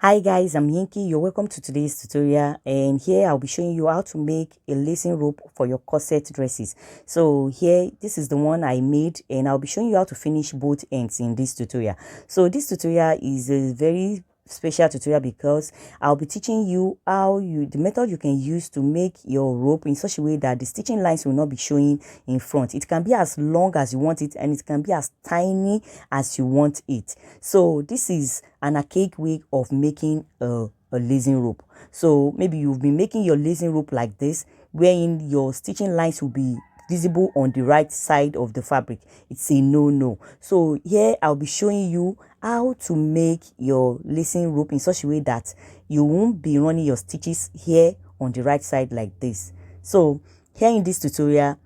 Hi guys, I'm Yinky. You're welcome to today's tutorial, and here I'll be showing you how to make a lacing rope for your corset dresses. So here, this is the one I made, and I'll be showing you how to finish both ends in this tutorial. So this tutorial is a very special tutorial because I'll be teaching you the method you can use to make your rope in such a way that the stitching lines will not be showing in front. It can be as long as you want it, and it can be as tiny as you want it. So this is an archaic way of making a lacing rope. So maybe you've been making your lacing rope like this, wherein your stitching lines will be visible on the right side of the fabric. It's a no. So here I'll be showing you how to make your lacing rope in such a way that you won't be running your stitches here on the right side like this. So here in this tutorial,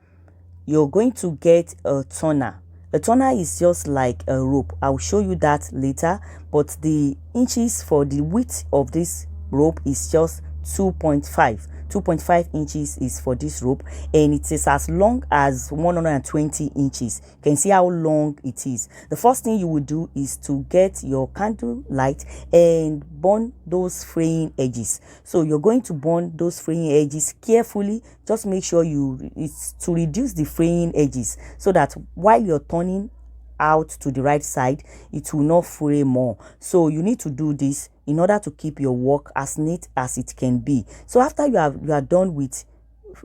you're going to get a turner. A turner is just like a rope. I'll show you that later, but the inches for the width of this rope is just 2.5 inches is for this rope, and it is as long as 120 inches. You can see how long it is. The first thing you will do is to get your candle light and burn those fraying edges. So you're going to burn those fraying edges carefully. Just make sure it's to reduce the fraying edges, so that while you're turning out to the right side, it will not fray more. So you need to do this in order to keep your work as neat as it can be. So after you are done with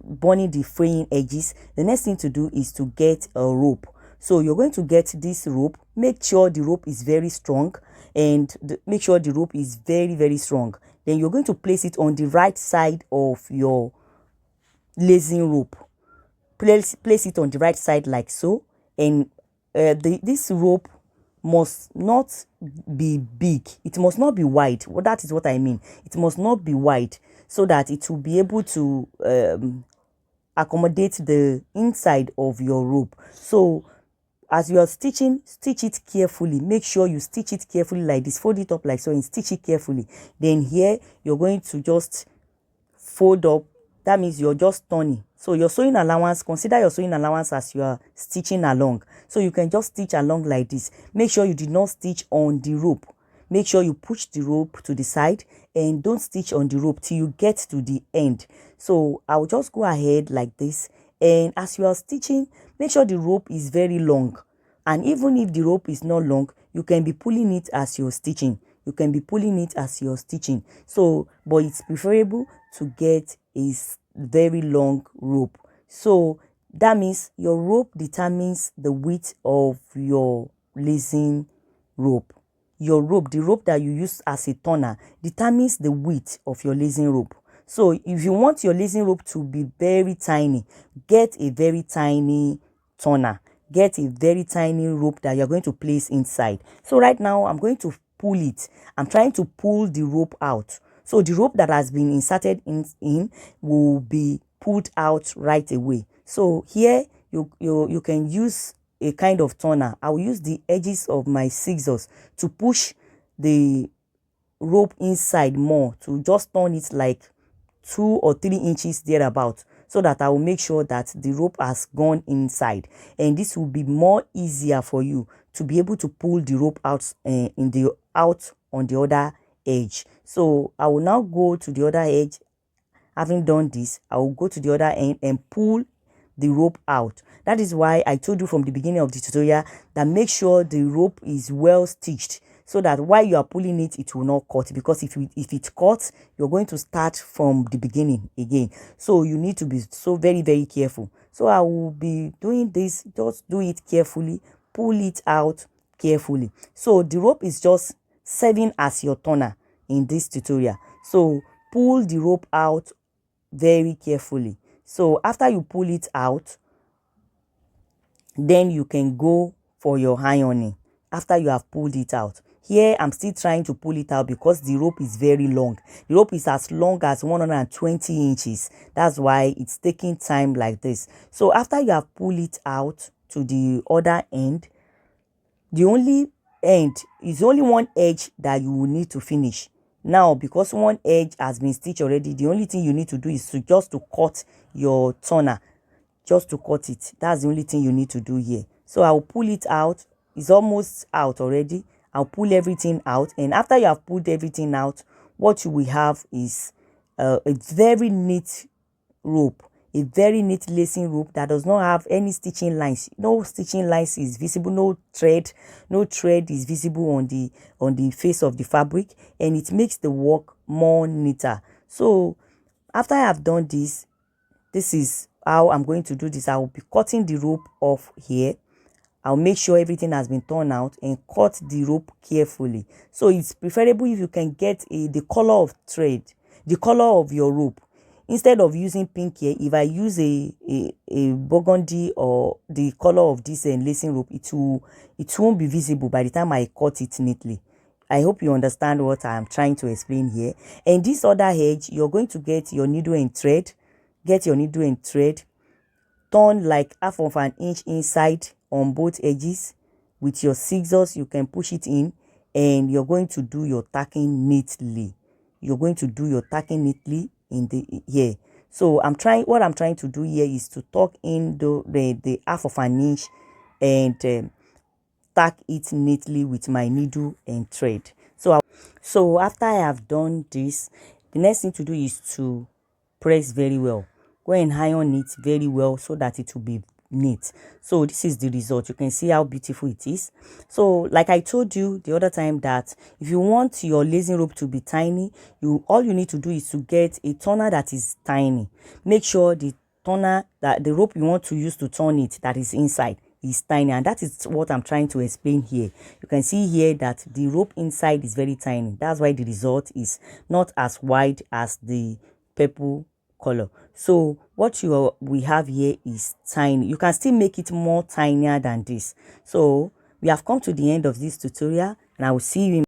burning the fraying edges, the next thing to do is to get a rope. So you're going to get this rope. Make sure the rope is very strong, and make sure the rope is very strong. Then you're going to place it on the right side of your lacing rope. Place it on the right side like so, and this rope must not be big. It must not be wide. Well, that is what I mean. It must not be wide, so that it will be able to accommodate the inside of your rope. So as you are stitching, stitch it carefully. Make sure you stitch it carefully like this. Fold it up like so and stitch it carefully. Then here you're going to just fold up. That means you're just turning. So your sewing allowance, consider your sewing allowance as you are stitching along. So you can just stitch along like this. Make sure you did not stitch on the rope. Make sure you push the rope to the side, and don't stitch on the rope till you get to the end. So I'll just go ahead like this, and as you are stitching, make sure the rope is very long. And even if the rope is not long, you can be pulling it as you're stitching. So but it's preferable to get a very long rope. So that means your rope determines the width of your lacing rope. The rope that you use as a turner, determines the width of your lacing rope. So if you want your lacing rope to be very tiny, get a very tiny turner. Get a very tiny rope that you're going to place inside. So right now I'm going to pull it. I'm trying to pull the rope out. So the rope that has been inserted in will be pulled out right away. So here you can use a kind of turner. I will use the edges of my scissors to push the rope inside more, to just turn it like 2 or 3 inches thereabout, so that I will make sure that the rope has gone inside, and this will be more easier for you to be able to pull the rope out out on the other edge. So I will now go to the other edge. Having done this, I will go to the other end and pull the rope out. That is why I told you from the beginning of the tutorial that make sure the rope is well stitched, so that while you are pulling it, it will not cut, because if it cuts, you're going to start from the beginning again. So you need to be so very careful. So I will be doing this. Just do it carefully, pull it out carefully. So the rope is just serving as your turner in this tutorial. So pull the rope out very carefully. So after you pull it out, then you can go for your ironing. After you have pulled it out, here I'm still trying to pull it out because the rope is very long. The rope is as long as 120 inches. That's why it's taking time like this. So after you have pulled it out to the other end, the only one edge that you will need to finish. Now, because one edge has been stitched already, the only thing you need to do is just to cut your turner. Just to cut it. That's the only thing you need to do here. So I will pull it out. It's almost out already. I'll pull everything out, and after you have pulled everything out, what you will have is a very neat rope, a very neat lacing rope that does not have any stitching lines. No stitching lines is visible, no thread is visible on the face of the fabric, and it makes the work more neater. So after I have done this, this is how I'm going to do this. I will be cutting the rope off here. I'll make sure everything has been torn out and cut the rope carefully. So it's preferable if you can get the color of thread, the color of your rope. Instead of using pink here, if I use a burgundy or the color of this lacing rope, it won't be visible by the time I cut it neatly. I hope you understand what I am trying to explain here. And this other edge, you're going to get your needle and thread. Get your needle and thread. Turn like half of an inch inside on both edges. With your scissors, you can push it in, and you're going to do your tacking neatly. You're going to do your tacking neatly in the here. So what I'm trying to do here is to tuck in the half of an inch and tack it neatly with my needle and thread. So after I have done this, the next thing to do is to press very well. Go and iron it very well so that it will be neat. So this is the result. You can see how beautiful it is. So like I told you the other time, that if you want your lacing rope to be tiny, all you need to do is to get a turner that is tiny. Make sure the turner, that the rope you want to use to turn it, that is inside, is tiny, and that is what I'm trying to explain here. You can see here that the rope inside is very tiny. That's why the result is not as wide as the purple color. So what we have here is tiny. You can still make it more tinier than this. So we have come to the end of this tutorial, and I will see you in